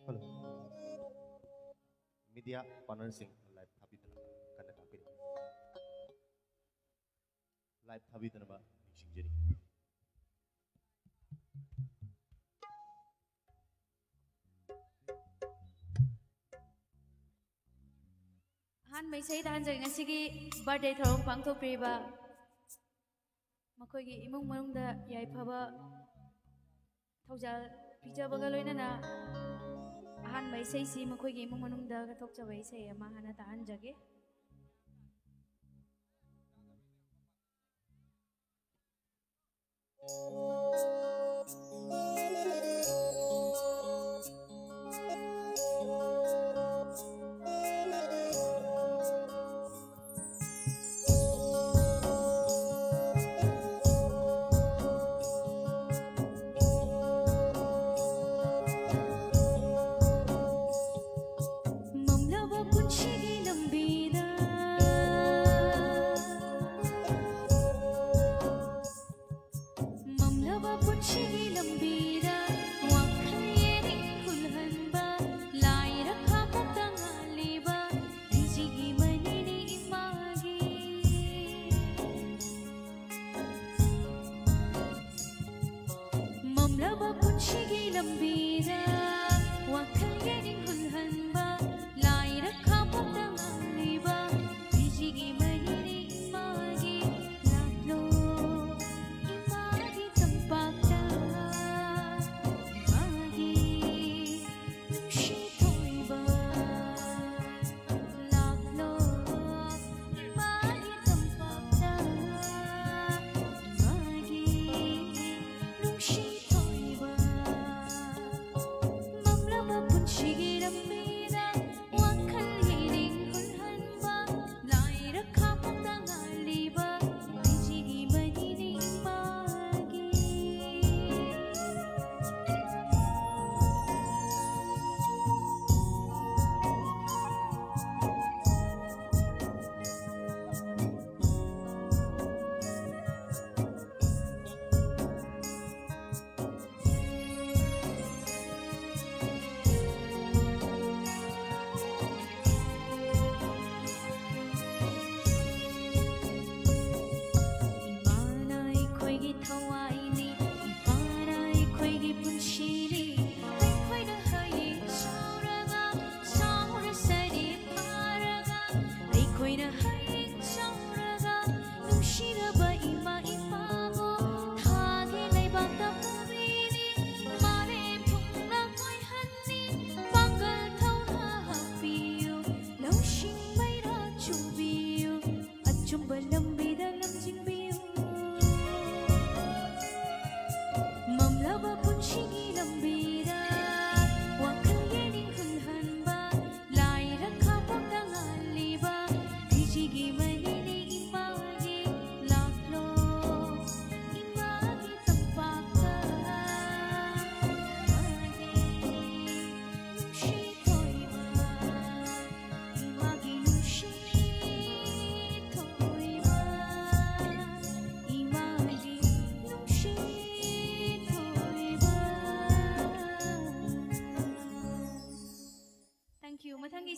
Hello. Media partners live thabidana kana tapiri. Live thabidana ba nishingjari. Han mai sei dan jeng asigi birthday thorong pangthok priba makhoi gi imung manung da yai phaba thawjal pijabaga loinana han mai sei si makhoi gi imung manung da ka thokchabai sei ama hana ta anjage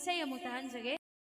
Saya mau tahan saja.